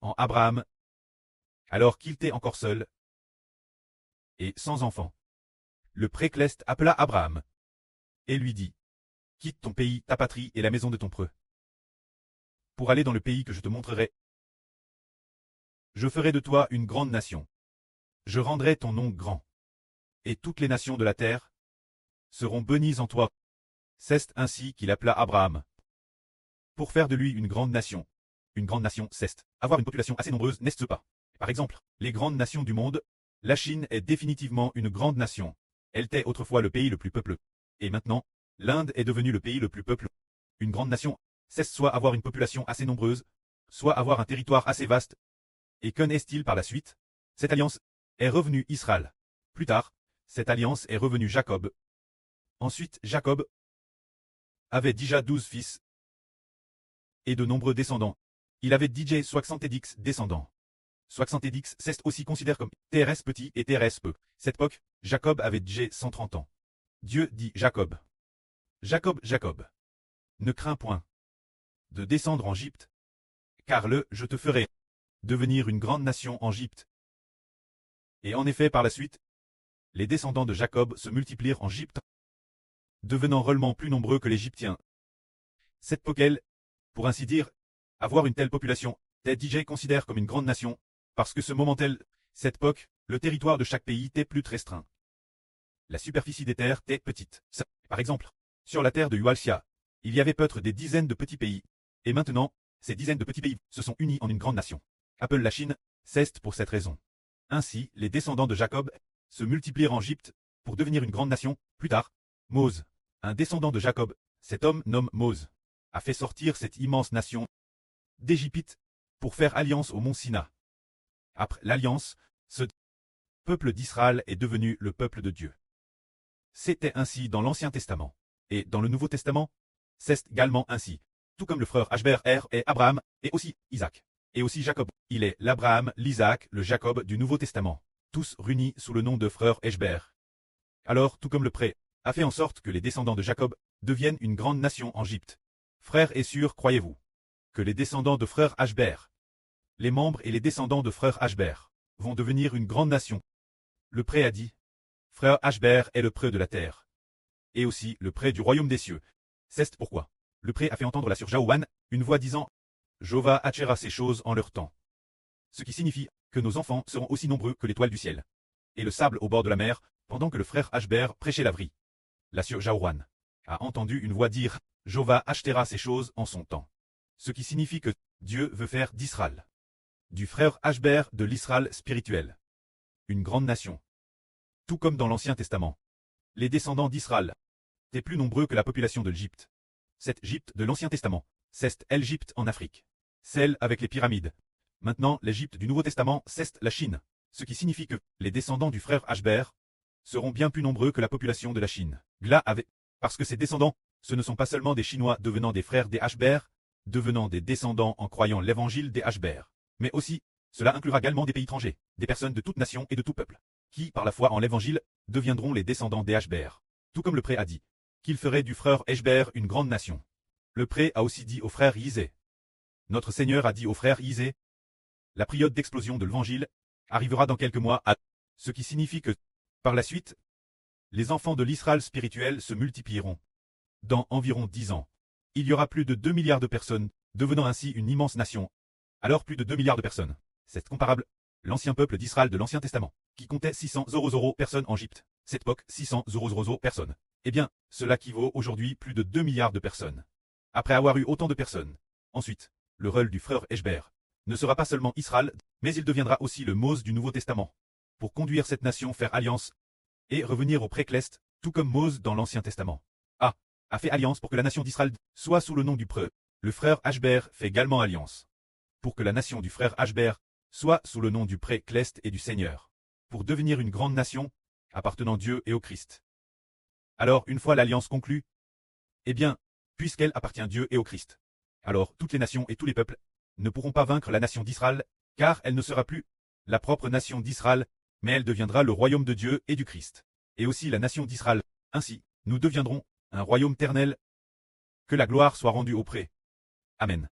en Abraham, alors qu'il était encore seul et sans enfant. Le précleste appela Abraham et lui dit, quitte ton pays, ta patrie et la maison de ton preux, pour aller dans le pays que je te montrerai. Je ferai de toi une grande nation. Je rendrai ton nom grand. Et toutes les nations de la terre seront bénies en toi. C'est ainsi qu'il appela Abraham, pour faire de lui une grande nation. Une grande nation, c'est avoir une population assez nombreuse, n'est-ce pas? Par exemple, les grandes nations du monde, la Chine est définitivement une grande nation. Elle était autrefois le pays le plus peupleux. Et maintenant, l'Inde est devenue le pays le plus peupleux. Une grande nation, c'est soit avoir une population assez nombreuse, soit avoir un territoire assez vaste. Et qu'en est-il par la suite? Cette alliance est revenue Israël. Plus tard, cette alliance est revenue Jacob. Ensuite, Jacob avait déjà 12 fils et de nombreux descendants. Il avait DJ 70 descendants. 70, c'est aussi considéré comme TRS petit et TRS peu. Cette époque, Jacob avait DJ 130 ans. Dieu dit Jacob. Jacob, Jacob. Ne crains point de descendre en Égypte, car je te ferai devenir une grande nation en Égypte. Et en effet, par la suite, les descendants de Jacob se multiplièrent en Égypte, devenant réellement plus nombreux que les Égyptiens. Cette époque, pour ainsi dire, avoir une telle population, DJ considère comme une grande nation, parce que ce moment-tel, cette époque, le territoire de chaque pays était plus restreint. La superficie des terres était petite. Par exemple, sur la terre de Hualcia, il y avait peut-être des dizaines de petits pays, et maintenant, ces dizaines de petits pays se sont unis en une grande nation. Appelle la Chine, c'est pour cette raison. Ainsi, les descendants de Jacob se multiplierent en Égypte pour devenir une grande nation. Plus tard, Mose, un descendant de Jacob, cet homme nommé Mose, a fait sortir cette immense nation d'Égypte pour faire alliance au mont Sina. Après l'alliance, ce peuple d'Israël est devenu le peuple de Dieu. C'était ainsi dans l'Ancien Testament. Et dans le Nouveau Testament, c'est également ainsi. Tout comme le frère Ashber est Abraham, et aussi Isaac. Et aussi Jacob. Il est l'Abraham, l'Isaac, le Jacob du Nouveau Testament. Tous réunis sous le nom de frère Ashber. Alors, tout comme le pré a fait en sorte que les descendants de Jacob deviennent une grande nation en Égypte. Frères et sœurs, croyez-vous que les descendants de frère Ashber, les membres et les descendants de frère Ashber, vont devenir une grande nation? Le pré a dit, frère Ashber est le pré de la terre, et aussi le pré du royaume des cieux. C'est pourquoi le pré a fait entendre la sur Jaouan une voix disant, Jova achera ces choses en leur temps. Ce qui signifie que nos enfants seront aussi nombreux que l'étoile du ciel, et le sable au bord de la mer, pendant que le frère Ashber prêchait la vraie. La sur Jaouan a entendu une voix dire, Jova achètera ces choses en son temps. Ce qui signifie que Dieu veut faire d'Israël, du frère Ashber de l'Israël spirituel, une grande nation. Tout comme dans l'Ancien Testament, les descendants d'Israël étaient plus nombreux que la population de l'Égypte. Cette Égypte de l'Ancien Testament, c'est l'Égypte en Afrique, celle avec les pyramides. Maintenant, l'Égypte du Nouveau Testament, c'est la Chine, ce qui signifie que les descendants du frère Ashber seront bien plus nombreux que la population de la Chine. Parce que ces descendants, ce ne sont pas seulement des Chinois devenant des frères des Ashber, devenant des descendants en croyant l'évangile des Ashber, mais aussi, cela inclura également des pays étrangers, des personnes de toute nation et de tout peuple, qui, par la foi en l'évangile, deviendront les descendants des Ashber. Tout comme le pré a dit, qu'il ferait du frère Ashber une grande nation. Le pré a aussi dit au frère Yisé. Notre Seigneur a dit au frère Yisé, la période d'explosion de l'évangile arrivera dans quelques mois, ce qui signifie que, par la suite, les enfants de l'Israël spirituel se multiplieront. Dans environ 10 ans, il y aura plus de 2 milliards de personnes, devenant ainsi une immense nation. Alors plus de 2 milliards de personnes. C'est comparable, l'ancien peuple d'Israël de l'Ancien Testament, qui comptait 600 personnes en Égypte. Cette époque, 600 personnes. Eh bien, cela équivaut aujourd'hui plus de 2 milliards de personnes. Après avoir eu autant de personnes. Ensuite, le rôle du frère Ashber ne sera pas seulement Israël, mais il deviendra aussi le Mose du Nouveau Testament, pour conduire cette nation faire alliance et revenir au précleste, tout comme Mose dans l'Ancien Testament a fait alliance pour que la nation d'Israël soit sous le nom du preux. Le frère Ashber fait également alliance pour que la nation du frère Ashber soit sous le nom du précleste et du Seigneur, pour devenir une grande nation appartenant à Dieu et au Christ. Alors, une fois l'alliance conclue, eh bien, puisqu'elle appartient à Dieu et au Christ, alors toutes les nations et tous les peuples ne pourront pas vaincre la nation d'Israël, car elle ne sera plus la propre nation d'Israël, mais elle deviendra le royaume de Dieu et du Christ, et aussi la nation d'Israël. Ainsi, nous deviendrons un royaume éternel. Que la gloire soit rendue auprès. Amen.